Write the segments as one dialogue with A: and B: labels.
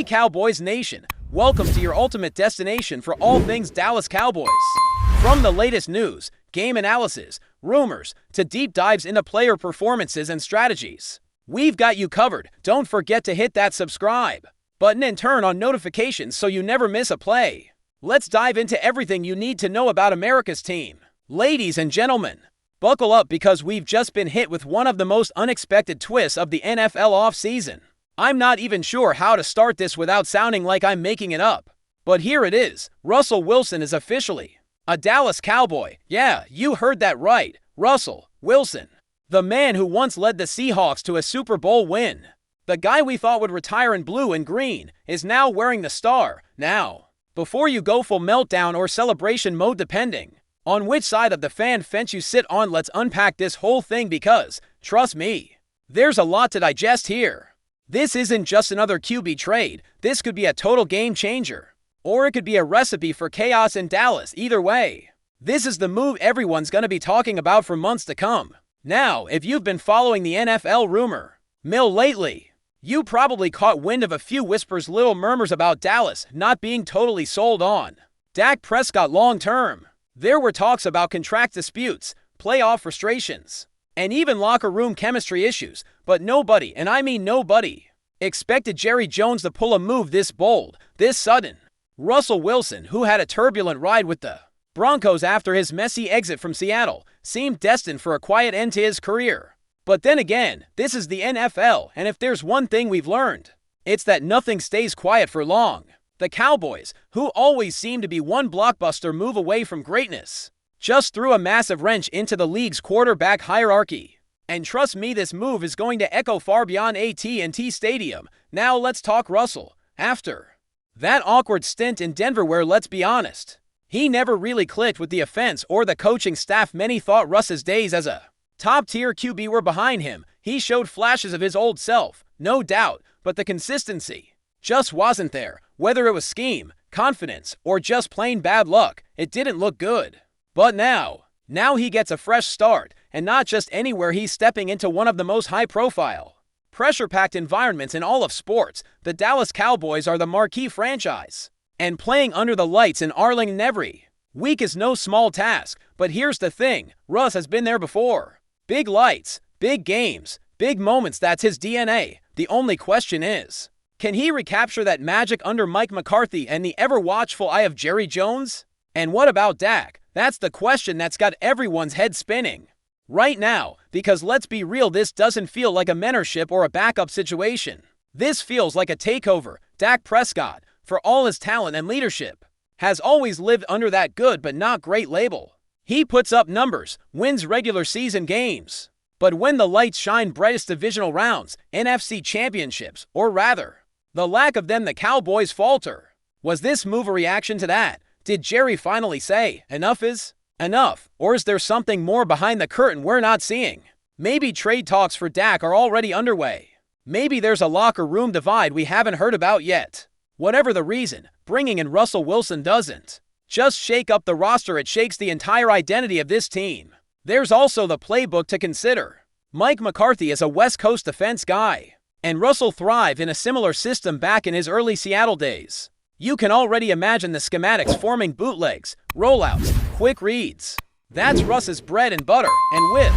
A: Hey Cowboys Nation, welcome to your ultimate destination for all things Dallas Cowboys. From the latest news, game analysis, rumors, to deep dives into player performances and strategies, we've got you covered. Don't forget to hit that subscribe button and turn on notifications so you never miss a play. Let's dive into everything you need to know about America's team. Ladies and gentlemen, buckle up because we've just been hit with one of the most unexpected twists of the NFL offseason. I'm not even sure how to start this without sounding like I'm making it up. But here it is. Russell Wilson is officially a Dallas Cowboy. Yeah, you heard that right. Russell Wilson. The man who once led the Seahawks to a Super Bowl win. The guy we thought would retire in blue and green is now wearing the star. Now, before you go full meltdown or celebration mode depending on which side of the fan fence you sit on, let's unpack this whole thing because, trust me, there's a lot to digest here. This isn't just another QB trade. This could be a total game changer. Or it could be a recipe for chaos in Dallas. Either way, this is the move everyone's going to be talking about for months to come. Now, if you've been following the NFL rumor mill lately, you probably caught wind of a few whispers, little murmurs about Dallas not being totally sold on Dak Prescott long-term. There were talks about contract disputes, playoff frustrations, and even locker room chemistry issues, but nobody, and I mean nobody, expected Jerry Jones to pull a move this bold, this sudden. Russell Wilson, who had a turbulent ride with the Broncos after his messy exit from Seattle, seemed destined for a quiet end to his career. But then again, this is the NFL, and if there's one thing we've learned, it's that nothing stays quiet for long. The Cowboys, who always seem to be one blockbuster move away from greatness, just threw a massive wrench into the league's quarterback hierarchy. And trust me, this move is going to echo far beyond AT&T Stadium. Now let's talk Russell. After that awkward stint in Denver where, let's be honest, he never really clicked with the offense or the coaching staff, many thought Russ's days as a top-tier QB were behind him. He showed flashes of his old self, no doubt, but the consistency just wasn't there. Whether it was scheme, confidence, or just plain bad luck, it didn't look good. But now he gets a fresh start, and not just anywhere. He's stepping into one of the most high-profile, pressure-packed environments in all of sports. The Dallas Cowboys are the marquee franchise, and playing under the lights in Arlington every week is no small task. But here's the thing, Russ has been there before. Big lights, big games, big moments, that's his DNA. The only question is, can he recapture that magic under Mike McCarthy and the ever-watchful eye of Jerry Jones? And what about Dak? That's the question that's got everyone's head spinning right now, because let's be real, this doesn't feel like a mentorship or a backup situation. This feels like a takeover. Dak Prescott, for all his talent and leadership, has always lived under that good but not great label. He puts up numbers, wins regular season games, but when the lights shine brightest, divisional rounds, NFC championships, or rather, the lack of them, the Cowboys falter. Was this move a reaction to that? Did Jerry finally say, enough is enough? Or is there something more behind the curtain we're not seeing? Maybe trade talks for Dak are already underway. Maybe there's a locker room divide we haven't heard about yet. Whatever the reason, bringing in Russell Wilson doesn't just shake up the roster, it shakes the entire identity of this team. There's also the playbook to consider. Mike McCarthy is a West Coast defense guy, and Russell thrived in a similar system back in his early Seattle days. You can already imagine the schematics forming bootlegs, rollouts, quick reads. That's Russ's bread and butter, and with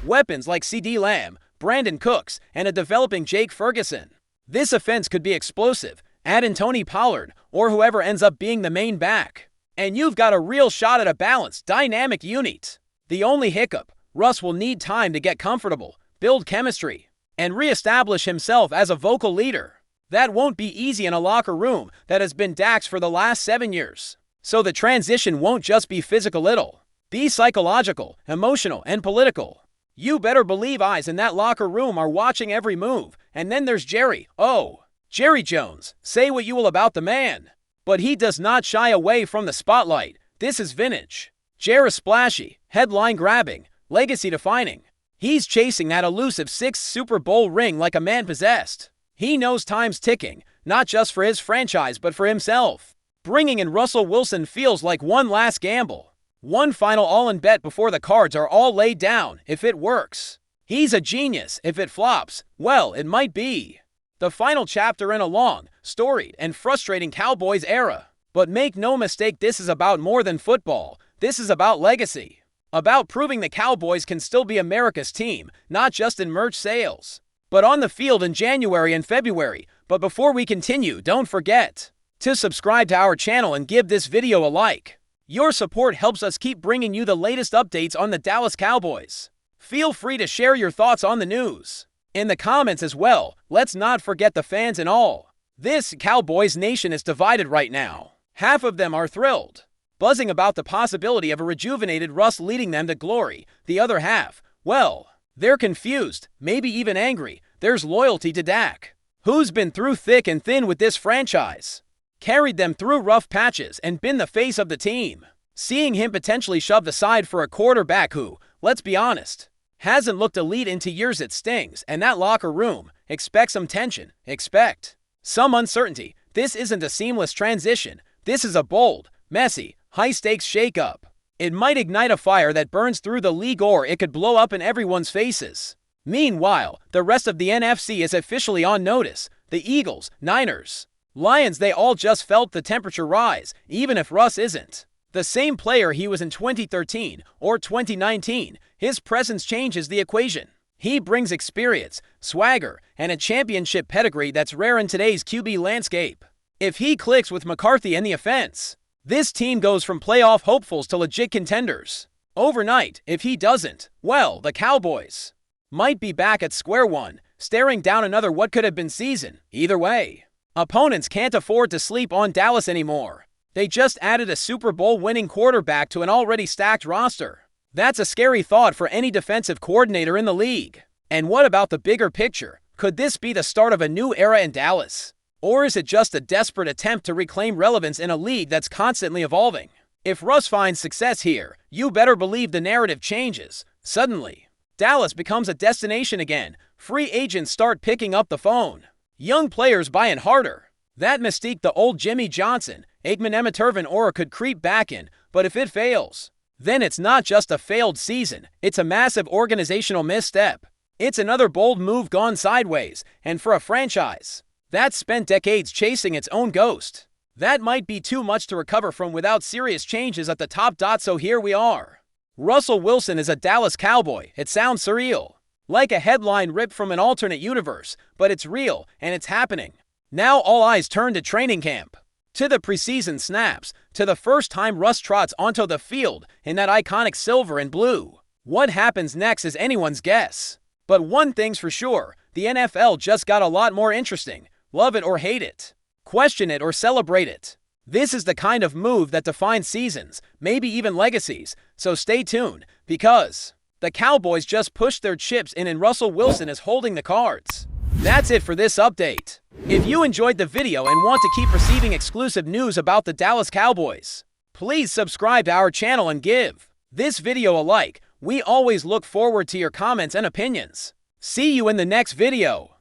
A: weapons like CeeDee Lamb, Brandon Cooks, and a developing Jake Ferguson, this offense could be explosive. Add in Tony Pollard, or whoever ends up being the main back, and you've got a real shot at a balanced, dynamic unit. The only hiccup, Russ will need time to get comfortable, build chemistry, and reestablish himself as a vocal leader. That won't be easy in a locker room that has been Dak's for the last 7 years. So the transition won't just be physical, it'll be psychological, emotional, and political. You better believe eyes in that locker room are watching every move. And then there's Jerry. Oh, Jerry Jones. Say what you will about the man, but he does not shy away from the spotlight. This is vintage. Jerry's splashy, headline-grabbing, legacy-defining. He's chasing that elusive 6th Super Bowl ring like a man possessed. He knows time's ticking, not just for his franchise but for himself. Bringing in Russell Wilson feels like one last gamble. One final all-in bet before the cards are all laid down. If it works, he's a genius. If it flops, well, it might be The final chapter in a long, storied, and frustrating Cowboys era. But make no mistake, this is about more than football. This is about legacy. About proving the Cowboys can still be America's team, not just in merch sales, but on the field in January and February. But before we continue, don't forget to subscribe to our channel and give this video a like. Your support helps us keep bringing you the latest updates on the Dallas Cowboys. Feel free to share your thoughts on the news in the comments as well. Let's not forget the fans and all. This Cowboys nation is divided right now. Half of them are thrilled, buzzing about the possibility of a rejuvenated Russ leading them to glory. The other half, well, they're confused, maybe even angry. There's loyalty to Dak, who's been through thick and thin with this franchise, carried them through rough patches, and been the face of the team. Seeing him potentially shoved aside for a quarterback who, let's be honest, hasn't looked elite into years, it stings. And that locker room, expect some tension, expect some uncertainty. This isn't a seamless transition. This is a bold, messy, high-stakes shakeup. It might ignite a fire that burns through the league, or it could blow up in everyone's faces. Meanwhile, the rest of the NFC is officially on notice. The Eagles, Niners, Lions, they all just felt the temperature rise, even if Russ isn't the same player he was in 2013 or 2019. His presence changes the equation. He brings experience, swagger, and a championship pedigree that's rare in today's QB landscape. If he clicks with McCarthy and the offense, this team goes from playoff hopefuls to legit contenders overnight. If he doesn't, well, the Cowboys might be back at square one, staring down another what could have been season. Either way, opponents can't afford to sleep on Dallas anymore. They just added a Super Bowl winning quarterback to an already stacked roster. That's a scary thought for any defensive coordinator in the league. And what about the bigger picture? Could this be the start of a new era in Dallas? Or is it just a desperate attempt to reclaim relevance in a league that's constantly evolving? If Russ finds success here, you better believe the narrative changes. Suddenly, Dallas becomes a destination again. Free agents start picking up the phone. Young players buying harder. That mystique the old Jimmy Johnson, Aikman Emeturvan aura could creep back in. But if it fails, then it's not just a failed season. It's a massive organizational misstep. It's another bold move gone sideways. And for a franchise that's spent decades chasing its own ghost, that might be too much to recover from without serious changes at the top. So here we are. Russell Wilson is a Dallas Cowboy. It sounds surreal, like a headline ripped from an alternate universe, but it's real and it's happening. Now all eyes turn to training camp, to the preseason snaps, to the first time Russ trots onto the field in that iconic silver and blue. What happens next is anyone's guess. But one thing's for sure, the NFL just got a lot more interesting. Love it or hate it, question it or celebrate it. This is the kind of move that defines seasons, maybe even legacies. So stay tuned, because the Cowboys just pushed their chips in and Russell Wilson is holding the cards. That's it for this update. If you enjoyed the video and want to keep receiving exclusive news about the Dallas Cowboys, please subscribe to our channel and give this video a like. We always look forward to your comments and opinions. See you in the next video.